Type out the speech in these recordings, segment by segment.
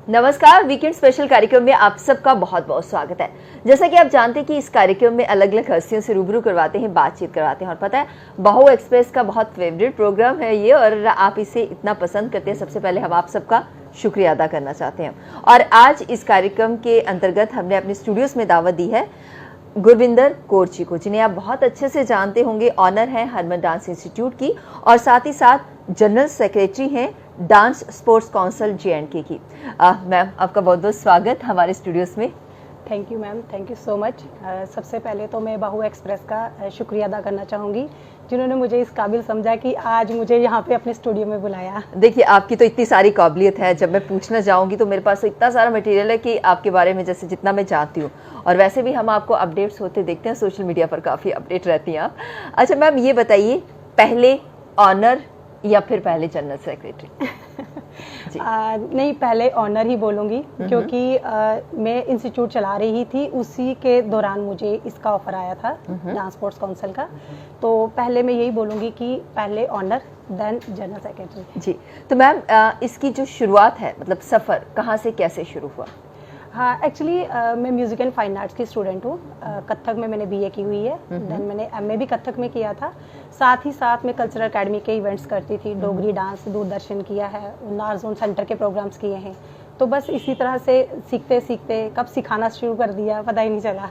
नमस्कार, weekend special कार्यक्रम में आप सबका बहुत बहुत स्वागत है। जैसा कि आप जानते हैं कि इस कार्यक्रम में अलग अलग हस्तियों से रूबरू करवाते हैं, बातचीत करवाते हैं और पता है बहू एक्सप्रेस का बहुत फेवरेट प्रोग्राम है ये और आप इसे इतना पसंद करते हैं। सबसे पहले हम आप सबका शुक्रिया अदा करना चाहते हैं और आज इस कार्यक्रम के अंतर्गत हमने अपने स्टूडियोज में दावत दी है गुरविंदर कोरची को, जिन्हें आप बहुत अच्छे से जानते होंगे। ऑनर हैं हरमन डांस इंस्टीट्यूट की और साथ ही साथ जनरल सेक्रेटरी हैं डांस स्पोर्ट्स काउंसिल JNK की। मैम, आपका बहुत बहुत स्वागत हमारे स्टूडियोज में। Thank you ma'am, thank you so much. सबसे पहले तो मैं बहू एक्सप्रेस का शुक्रिया अदा करना चाहूँगी जिन्होंने मुझे इस काबिल समझा कि आज मुझे यहाँ पे अपने स्टूडियो में बुलाया। देखिए, आपकी तो इतनी सारी काबिलियत है, जब मैं पूछना चाहूँगी तो मेरे पास तो इतना सारा मटेरियल है कि आपके बारे में जैसे जितना मैं जानती हूँ, और वैसे भी हम आपको अपडेट्स होते देखते हैं, सोशल मीडिया पर काफ़ी अपडेट रहती हैं आप। अच्छा मैम, ये बताइए, पहले ऑनर या फिर पहले जनरल सेक्रेटरी? नहीं, पहले ऑनर ही बोलूँगी क्योंकि मैं इंस्टीट्यूट चला रही थी, उसी के दौरान मुझे इसका ऑफर आया था डांस स्पोर्ट्स काउंसिल का। तो पहले मैं यही बोलूँगी कि पहले ऑनर देन जनरल सेक्रेटरी। जी, तो मैम इसकी जो शुरुआत है, मतलब सफ़र कहाँ से कैसे शुरू हुआ? हाँ, एक्चुअली मैं म्यूज़िक एंड फाइन आर्ट्स की स्टूडेंट हूँ। कथक में मैंने BA की हुई है, देन मैंने MA भी कथक में किया था। साथ ही साथ मैं कल्चरल अकेडमी के इवेंट्स करती थी, डोगरी डांस दूरदर्शन किया है, नारजोन सेंटर के प्रोग्राम्स किए हैं। तो बस इसी तरह से सीखते सीखते कब सिखाना शुरू कर दिया पता ही नहीं चला।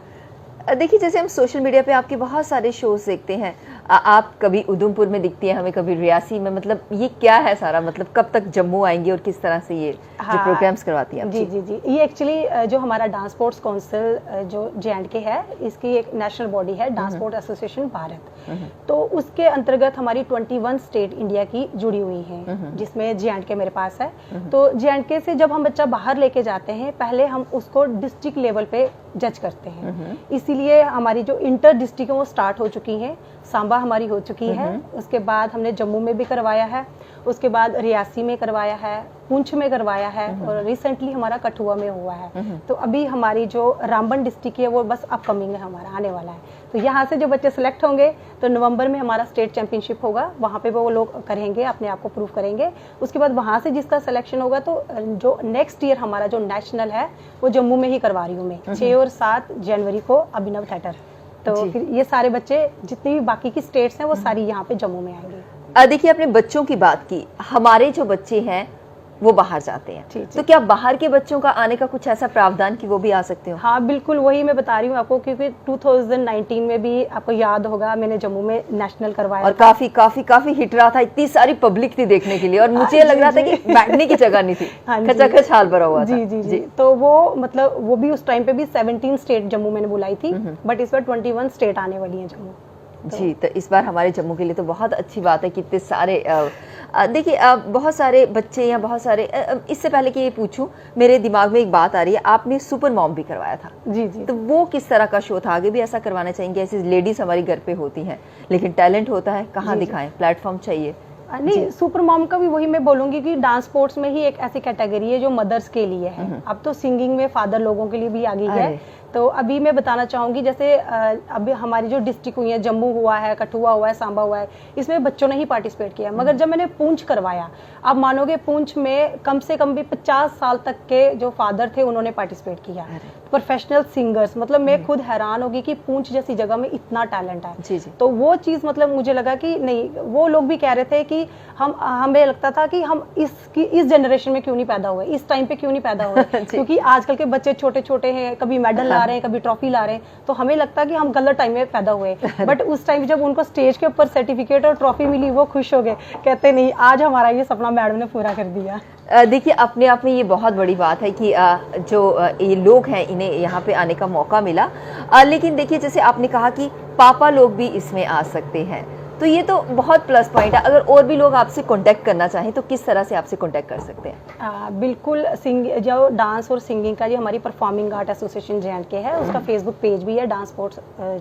देखिए, जैसे हम सोशल मीडिया पे आपके बहुत सारे शोज देखते हैं, आप कभी उधमपुर में दिखती हैं हमें, कभी रियासी में, मतलब ये क्या है सारा, मतलब कब तक जम्मू आएंगी और किस तरह से ये जो प्रोग्राम्स करवाती हैं? जी जी जी, ये एक्चुअली जो हमारा डांस स्पोर्ट्स काउंसिल जो JNK है, इसकी एक नेशनल बॉडी है, डांस स्पोर्ट एसोसिएशन भारत। तो उसके अंतर्गत हमारी 21 स्टेट इंडिया की जुड़ी हुई हैं, जिसमें JNK मेरे पास है। तो JNK से जब हम बच्चा बाहर लेके जाते हैं, पहले हम उसको डिस्ट्रिक्ट लेवल पे जज करते हैं। इसीलिए हमारी जो इंटर डिस्ट्रिक्ट है वो स्टार्ट हो चुकी है। सांबा हमारी हो चुकी है, उसके बाद हमने जम्मू में भी करवाया है, उसके बाद रियासी में करवाया है, पुंछ में करवाया है और रिसेंटली हमारा कठुआ में हुआ है। तो अभी हमारी जो रामबन डिस्ट्रिक्ट है वो बस अपकमिंग है, हमारा आने वाला है। तो यहाँ से जो बच्चे सेलेक्ट होंगे तो नवंबर में हमारा स्टेट चैंपियनशिप होगा, वहाँ पे वो लोग करेंगे, अपने आप को प्रूव करेंगे। उसके बाद वहाँ से जिसका सिलेक्शन होगा तो जो नेक्स्ट ईयर हमारा जो नेशनल है वो जम्मू में ही करवा रही हूँ मैं, 6 और 7 जनवरी को अभिनव थिएटर। तो फिर ये सारे बच्चे जितनी भी बाकी की स्टेट्स हैं वो सारी यहाँ पे जम्मू में आएंगे। देखिए, आपने बच्चों की बात की, हमारे जो बच्चे हैं वो बाहर जाते हैं, तो क्या बाहर के बच्चों का आने का कुछ ऐसा प्रावधान कि वो भी आ सकते हो? हाँ बिल्कुल, वही मैं बता रही हूँ आपको, क्योंकि 2019 में भी आपको याद होगा मैंने जम्मू में नेशनल करवाया और काफी काफी काफी हिट रहा था, इतनी सारी पब्लिक थी देखने के लिए और मुझे लग रहा था कि बैठने की जगह नहीं थी, खचाखच हाल भरा हुआ था। जी जी जी, तो वो मतलब वो भी उस टाइम पे भी 17 स्टेट जम्मू मैंने बुलाई थी, बट इस बार 21 स्टेट आने वाली है जम्मू। जी, तो इस बार हमारे जम्मू के लिए तो बहुत अच्छी बात है कि इतने सारे देखिए बहुत सारे बच्चे या बहुत सारे इससे पहले कि ये पूछूं, मेरे दिमाग में एक बात आ रही है, आपने सुपर मॉम भी करवाया था। जी जी, तो वो किस तरह का शो था? आगे भी ऐसा करवाना चाहेंगे? ऐसी लेडीज हमारी घर पे होती हैं लेकिन टैलेंट होता है, कहाँ दिखाएं? प्लेटफॉर्म चाहिए। नहीं, सुपर मॉम का भी वही मैं बोलूंगी कि डांस स्पोर्ट्स में ही एक ऐसी कैटेगरी है जो मदर्स के लिए है। अब तो सिंगिंग में फादर लोगों के लिए भी आ गई है। तो अभी मैं बताना चाहूंगी, जैसे अभी हमारी जो डिस्ट्रिक्ट हुई है, जम्मू हुआ है, कठुआ हुआ है, सांबा हुआ है, इसमें बच्चों ने ही पार्टिसिपेट किया। मगर जब मैंने पूंछ करवाया, आप मानोगे पूंछ में कम से कम भी 50 साल तक के जो फादर थे उन्होंने पार्टिसिपेट किया, प्रोफेशनल सिंगर्स। मतलब मैं खुद हैरान होगी कि पूंछ जैसी जगह में इतना टैलेंट है। जी जी। तो वो चीज़ मतलब मुझे लगा कि नहीं, वो लोग भी कह रहे थे कि हमें लगता था कि हम इस जनरेशन में क्यों नहीं पैदा हुए, इस टाइम पे क्यों नहीं पैदा हुए क्योंकि आजकल के बच्चे छोटे छोटे हैं, कभी मेडल ला रहे हैं, कभी ट्रॉफी ला रहे हैं, तो हमें लगता कि हम गलत टाइम में पैदा हुए। बट उस टाइम जब उनको स्टेज के ऊपर सर्टिफिकेट और ट्रॉफी मिली, वो खुश हो गए, कहते नहीं आज हमारा ये सपना मैडम ने पूरा कर दिया। देखिए, अपने आप में ये बहुत बड़ी बात है कि जो ये लोग हैं इन्हें यहाँ पे आने का मौका मिला। लेकिन देखिए, जैसे आपने कहा कि पापा लोग भी इसमें आ सकते हैं, तो ये तो बहुत प्लस पॉइंट है। अगर और भी लोग आपसे कांटेक्ट करना चाहें तो किस तरह से आपसे कांटेक्ट कर सकते हैं? बिल्कुल, जो डांस और सिंगिंग का जो हमारी परफॉर्मिंग आर्ट एसोसिएशन JNK है, उसका फेसबुक पेज भी है, डांस स्पोर्ट्स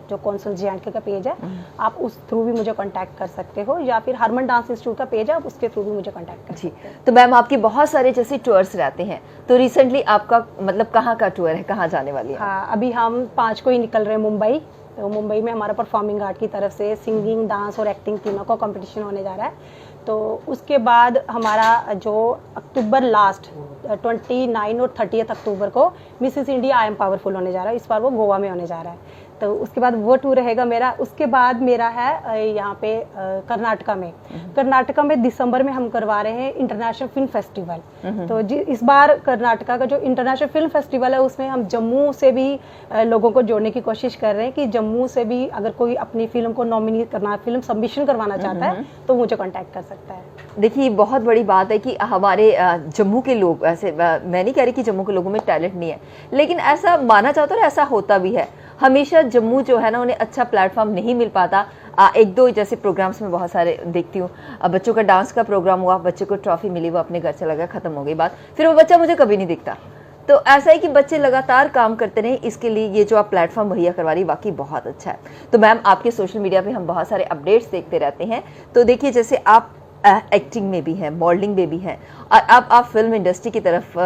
जो काउंसिल JNK का पेज है, आप उस थ्रू भी मुझे कांटेक्ट कर सकते हो, या फिर हरमन डांस इंस्टीट्यूट का पेज है, आप उसके थ्रू भी मुझे कांटेक्ट कर सकते हैं। तो मैम, आपके बहुत सारे जैसे टूर्स रहते हैं, तो रिसेंटली आपका मतलब कहाँ का टूर है, कहाँ जाने वाली है? हाँ, अभी हम 5 को ही निकल रहे हैं मुंबई, तो मुंबई में हमारा परफॉर्मिंग आर्ट की तरफ से सिंगिंग, डांस और एक्टिंग तीनों का कंपटीशन होने जा रहा है। तो उसके बाद हमारा जो अक्टूबर लास्ट 29 और 30 अक्टूबर को Mrs India I am powerful होने जा रहा है। इस बार वो गोवा में होने जा रहा है। तो उसके बाद वो टूर रहेगा मेरा। उसके बाद मेरा है यहाँ पे कर्नाटका में। कर्नाटका में दिसंबर में हम करवा रहे हैं इंटरनेशनल फिल्म फेस्टिवल। तो इस बार कर्नाटका का जो इंटरनेशनल फिल्म फेस्टिवल है उसमें हम जम्मू से भी लोगों को जोड़ने की कोशिश कर रहे हैं कि जम्मू से भी अगर कोई अपनी फिल्म को नॉमिनेट करना, फिल्म सबमिशन करवाना चाहता है तो मुझे कॉन्टैक्ट कर सकता है। देखिए बहुत बड़ी बात है कि हमारे जम्मू के लोग, ऐसे मैं नहीं कह रही कि जम्मू के लोगों में टैलेंट नहीं है, लेकिन ऐसा माना जाता है और ऐसा होता भी है। हमेशा जम्मू जो है ना, उन्हें अच्छा प्लेटफॉर्म नहीं मिल पाता। एक दो जैसे प्रोग्राम्स में बहुत सारे देखती हूँ, बच्चों का डांस का प्रोग्राम हुआ, बच्चे को ट्रॉफी मिली, वो अपने घर चला गया, खत्म हो गई बात, फिर वो बच्चा मुझे कभी नहीं दिखता। तो ऐसा है कि बच्चे लगातार काम करते रहे। इसके लिए ये जो आप प्लेटफॉर्म मुहैया करवा रही, वाकई बहुत अच्छा है। तो मैम, आपके सोशल मीडिया पे हम बहुत सारे अपडेट्स देखते रहते हैं। तो देखिए, जैसे आप एक्टिंग में भी हैं, मॉडलिंग में भी हैं, और अब आप फिल्म इंडस्ट्री की तरफ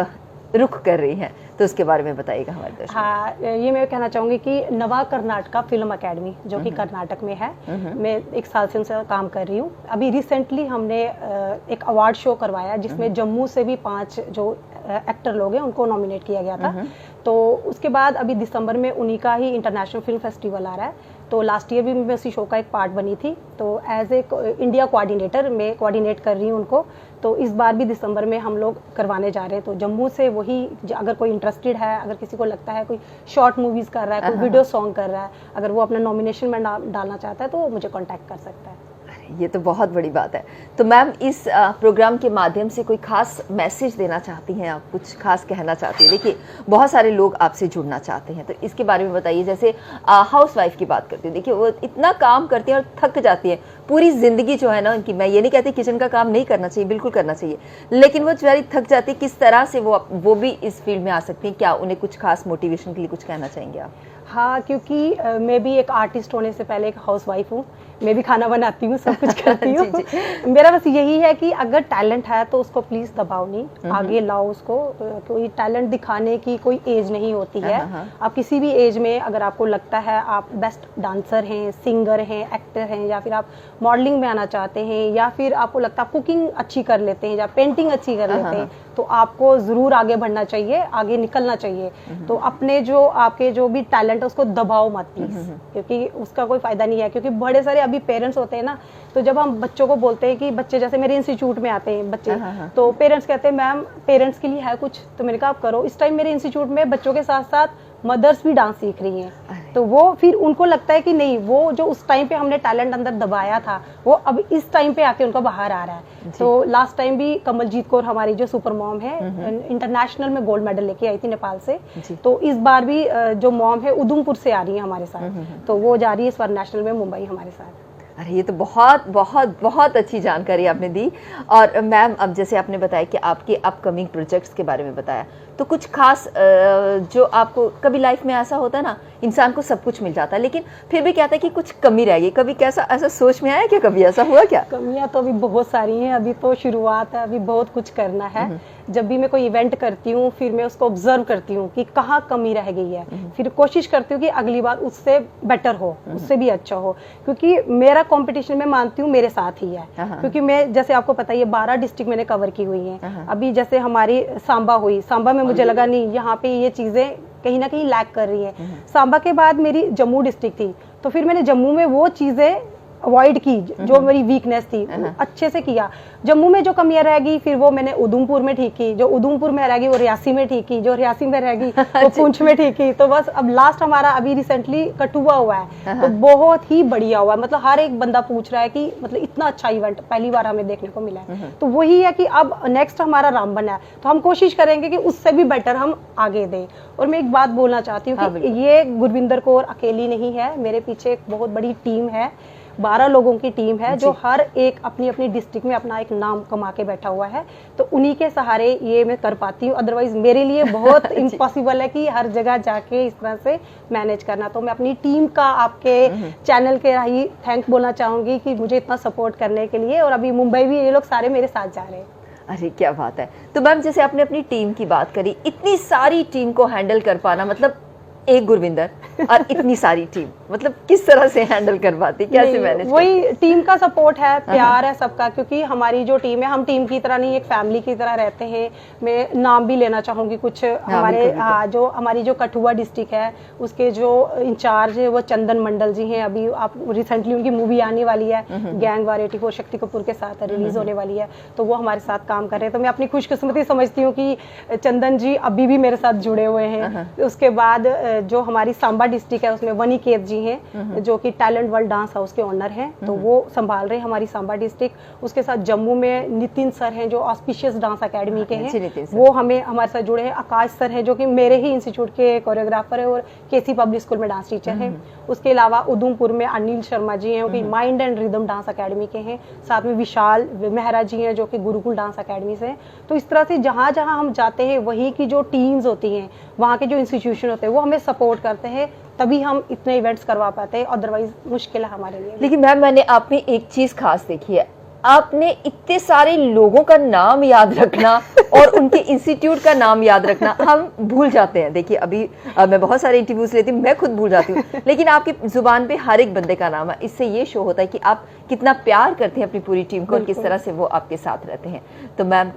रुख कर रही हैं, तो उसके बारे में बताइएगा हमारे दर्शकों। हाँ, ये मैं कहना चाहूँगी कि नवा कर्नाटका फिल्म अकेडमी जो कि कर्नाटक में है, मैं 1 साल से उनसे काम कर रही हूँ। अभी रिसेंटली हमने एक अवार्ड शो करवाया जिसमें जम्मू से भी 5 जो एक्टर लोग हैं उनको नॉमिनेट किया गया था। तो उसके बाद अभी दिसंबर में उन्हीं का ही इंटरनेशनल फिल्म फेस्टिवल आ रहा है। तो लास्ट ईयर भी मैं उसी शो का एक पार्ट बनी थी। तो एज ए इंडिया कोऑर्डिनेटर मैं कोऑर्डिनेट कर रही हूँ उनको। तो इस बार भी दिसंबर में हम लोग करवाने जा रहे हैं। तो जम्मू से वही, अगर कोई इंटरेस्टेड है, अगर किसी को लगता है कोई शॉर्ट मूवीज़ कर रहा है, कोई वीडियो सॉन्ग कर रहा है, अगर वो अपना नॉमिनेशन में डालना चाहता है तो वो मुझे कॉन्टैक्ट कर सकता है। ये तो बहुत बड़ी बात है। तो मैम, इस प्रोग्राम के माध्यम से कोई खास मैसेज देना चाहती हैं आप, कुछ खास कहना चाहती हैं? देखिए बहुत सारे लोग आपसे जुड़ना चाहते हैं, तो इसके बारे में बताइए। जैसे हाउस वाइफ की बात करती हूँ, देखिए वो इतना काम करती हैं और थक जाती है पूरी ज़िंदगी जो है ना उनकी। मैं ये नहीं कहती किचन का काम नहीं करना चाहिए, बिल्कुल करना चाहिए, लेकिन वो बेचारी थक जाती है। किस तरह से वो भी इस फील्ड में आ सकती हैं? क्या उन्हें कुछ खास मोटिवेशन के लिए कुछ कहना चाहेंगे आप? हाँ, क्योंकि मैं भी एक आर्टिस्ट होने से पहले एक हाउसवाइफ हूँ। मैं भी खाना बनाती हूँ, सब कुछ करती हूँ। मेरा बस यही है कि अगर टैलेंट है तो उसको प्लीज़ दबाओ नहीं, आगे लाओ उसको। कोई टैलेंट दिखाने की कोई एज नहीं होती है। आप किसी भी एज में अगर आपको लगता है आप बेस्ट डांसर हैं, सिंगर हैं, एक्टर हैं, या फिर आप मॉडलिंग में आना चाहते हैं, या फिर आपको लगता है कुकिंग अच्छी कर लेते हैं या पेंटिंग अच्छी कर लेते हैं, तो आपको ज़रूर आगे बढ़ना चाहिए, आगे निकलना चाहिए। तो अपने जो आपके जो भी टैलेंट है उसको दबाओ मत प्लीज़, क्योंकि उसका कोई फ़ायदा नहीं है। क्योंकि बड़े सारे अभी पेरेंट्स होते हैं ना, तो जब हम बच्चों को बोलते हैं कि बच्चे, जैसे मेरे इंस्टीट्यूट में आते हैं बच्चे, तो पेरेंट्स कहते हैं मैम पेरेंट्स के लिए है कुछ, तो मैंने कहा आप करो। इस टाइम मेरे इंस्टीट्यूट में बच्चों के साथ साथ मदर्स भी डांस सीख रही हैं। तो वो फिर उनको लगता है कि नहीं, वो जो उस टाइम पे हमने टैलेंट अंदर दबाया था वो अब इस टाइम पे आके उनको बाहर आ रहा है। तो लास्ट टाइम भी कमलजीत कौर हमारी जो सुपर मॉम है, इंटरनेशनल में गोल्ड मेडल लेके आई थी नेपाल से। तो इस बार भी जो मॉम है उधमपुर से आ रही है हमारे साथ, तो वो जा रही है इस बार नेशनल में मुंबई हमारे साथ। अरे ये तो बहुत बहुत बहुत अच्छी जानकारी आपने दी। और मैम, अब जैसे आपने बताया कि आपके अपकमिंग प्रोजेक्ट्स के बारे में बताया, तो कुछ खास जो आपको कभी लाइफ में ऐसा होता है ना, इंसान को सब कुछ मिल जाता है लेकिन फिर भी कहता है कि कुछ कमी रह गई, कभी कैसा ऐसा सोच में आया क्या? कभी ऐसा हुआ क्या? कमियां तो अभी बहुत सारी हैं, अभी तो शुरुआत है, अभी बहुत कुछ करना है। जब भी मैं कोई इवेंट करती हूँ फिर मैं उसको ऑब्जर्व करती हूँ कि कहाँ कमी रह गई है, फिर कोशिश करती हूँ कि अगली बार उससे बेटर हो, उससे भी अच्छा हो। क्योंकि मेरा कंपटीशन मैं मानती हूँ मेरे साथ ही है। क्योंकि मैं, जैसे आपको पता है, 12 डिस्ट्रिक्ट मैंने कवर की हुई है। अभी जैसे हमारी सांबा हुई, सांबा में मुझे लगा नहीं, यहाँ पे ये चीजें कहीं ना कहीं लैक कर रही है। सांबा के बाद मेरी जम्मू डिस्ट्रिक्ट थी, तो फिर मैंने जम्मू में वो चीजें अवॉइड की जो मेरी वीकनेस थी, अच्छे से किया। जम्मू में जो कमियां रह गई फिर वो मैंने उधमपुर में ठीक की, जो उधमपुर में रह गई वो रियासी में ठीक की, जो रियासी में रह गई वो पुंछ में ठीक की। तो बस अब लास्ट हमारा अभी रिसेंटली कठुआ हुआ है, तो बहुत ही बढ़िया हुआ है। मतलब हर एक बंदा पूछ रहा है कि मतलब इतना अच्छा इवेंट पहली बार हमें देखने को मिला है। तो वही है कि अब नेक्स्ट हमारा रामबन है, तो हम कोशिश करेंगे कि उससे भी बेटर हम आगे दें। और मैं एक बात बोलना चाहती हूँ कि ये गुरविंदर कौर अकेली नहीं है, मेरे पीछे एक बहुत बड़ी टीम है, 12 लोगों की टीम है जो हर एक अपनी अपनी डिस्ट्रिक्ट में अपना एक नाम कमा के बैठा हुआ है। तो उन्हीं के सहारे ये मैं कर पाती हूँ, अदरवाइज मेरे लिए बहुत इम्पॉसिबल है कि हर जगह जाके इस तरह से मैनेज करना। तो मैं अपनी टीम का आपके चैनल के ही थैंक बोलना चाहूँगी कि मुझे इतना सपोर्ट करने के लिए। और अभी मुंबई भी ये लोग सारे मेरे साथ जा रहे हैं। अरे क्या बात है। तो मैम, जैसे आपने अपनी टीम की बात करी, इतनी सारी टीम को हैंडल कर पाना मतलब एक गुरविंदर और इतनी सारी टीम, मतलब किस तरह से हैंडल कर पाती, कैसे मैनेज? वही टीम का सपोर्ट है, प्यार है सबका, क्योंकि हमारी जो टीम है, हम टीम की तरह नहीं एक फैमिली की तरह रहते हैं। मैं नाम भी लेना चाहूंगी कुछ हमारे जो हमारी जो कठुआ डिस्ट्रिक्ट है उसके जो इंचार्ज है वो चंदन मंडल जी हैं। अभी आप रिसेंटली उनकी मूवी आने वाली है गैंग वार 84 शक्ति कपूर के साथ रिलीज होने वाली है, तो वो हमारे साथ काम कर रहे हैं। तो मैं अपनी खुशकिस्मती समझती हूँ कि चंदन जी अभी भी मेरे साथ जुड़े हुए हैं। उसके बाद जो हमारी सांबा डिस्ट्रिक्ट है उसमें वनीकेत जी हैं जो कि टैलेंट वर्ल्ड डांस हाउस के ओनर हैं, तो वो संभाल रहे हैं हमारी सांबा डिस्ट्रिक्ट। उसके साथ जम्मू में नितिन सर हैं जो ऑस्पिशियस डांस अकेडमी के हैं, वो हमारे साथ जुड़े हैं। आकाश सर हैं जो कि मेरे ही इंस्टीट्यूट के कोरियोग्राफर है और केसी पब्लिक स्कूल में डांस टीचर हैं। उसके अलावा उधमपुर में अनिल शर्मा जी हैं जो कि mind and rhythm dance academy के हैं। साथ में विशाल मेहरा जी हैं जो कि गुरुकुल डांस अकेडमी से हैं। तो इस तरह से जहाँ जहाँ हम जाते हैं वहीं की जो टीम्स होती हैं, वहाँ के जो इंस्टीट्यूशन होते हैं वो हमें सपोर्ट करते हैं, तभी हम इतने इवेंट्स करवा पाते हैं, अदरवाइज मुश्किल है हमारे लिए। लेकिन मैम मैंने आप में एक चीज खास देखी है, आपने इतने सारे लोगों का नाम याद रखना और उनके इंस्टीट्यूट का नाम याद रखना हम भूल जाते हैं। देखिए अभी मैं बहुत सारे इंटरव्यूज लेती हूँ, मैं खुद भूल जाती हूँ, लेकिन आपकी जुबान पे हर एक बंदे का नाम है। इससे ये शो होता है कि आप कितना प्यार करते हैं अपनी पूरी टीम को और किस तरह से वो आपके साथ रहते हैं। तो मैम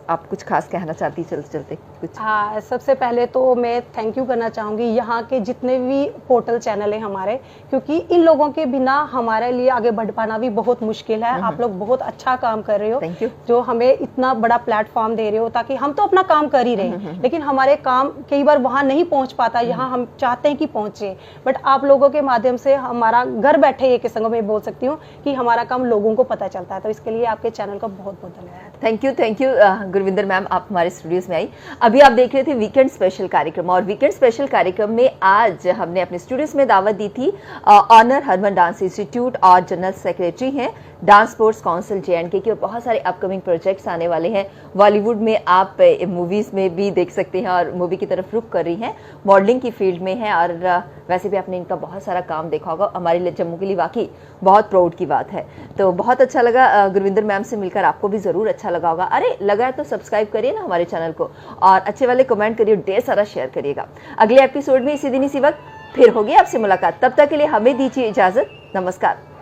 आप कुछ खास कहना चाहती चलते चलते कुछ? हाँ, सबसे पहले तो मैं थैंक यू करना चाहूँगी यहाँ के जितने भी पोर्टल चैनल हैं हमारे, क्योंकि इन लोगों के बिना हमारे लिए आगे बढ़ पाना भी बहुत मुश्किल है। आप लोग बहुत अच्छा काम कर रहे हो, थैंक यू, जो हमें इतना बड़ा प्लेटफॉर्म दे रहे हो, ताकि हम तो अपना काम कर ही रहे हैं लेकिन हमारे काम कई बार वहाँ नहीं पहुँच पाता यहाँ हम चाहते हैं कि पहुँचे। बट आप लोगों के माध्यम से हमारा घर बैठे एक संग में बोल सकती हूँ कि हमारा काम लोगों को पता चलता है, तो इसके लिए आपके चैनल का बहुत बहुत धन्यवाद। थैंक यू गुरविंदर मैम, आप हमारे स्टूडियोज में आई। अभी आप देख रहे थे वीकेंड स्पेशल कार्यक्रम, और वीकेंड स्पेशल कार्यक्रम में आज हमने अपने स्टूडियोज में दावत दी थी ऑनर हरमन डांस इंस्टीट्यूट और जनरल सेक्रेटरी हैं डांस स्पोर्ट्स काउंसिल JNK की, और बहुत सारे अपकमिंग प्रोजेक्ट्स आने वाले हैं। बॉलीवुड में आप मूवीज में भी देख सकते हैं और मूवी की तरफ रुख कर रही हैं, मॉडलिंग की फील्ड में है, और वैसे भी आपने इनका बहुत सारा काम देखा होगा। हमारे लिए जम्मू के लिए वाकई बहुत प्राउड की बात है। तो बहुत अच्छा लगा गुरविंदर मैम से मिलकर, आपको भी जरूर अच्छा लगा होगा। अरे लगा है तो सब्सक्राइब करिए ना हमारे चैनल को, और अच्छे वाले कमेंट करिए, ढेर सारा शेयर करिएगा। अगले एपिसोड में इसी दिन इसी वक्त फिर होगी आपसे मुलाकात, तब तक के लिए हमें दीजिए इजाजत। नमस्कार।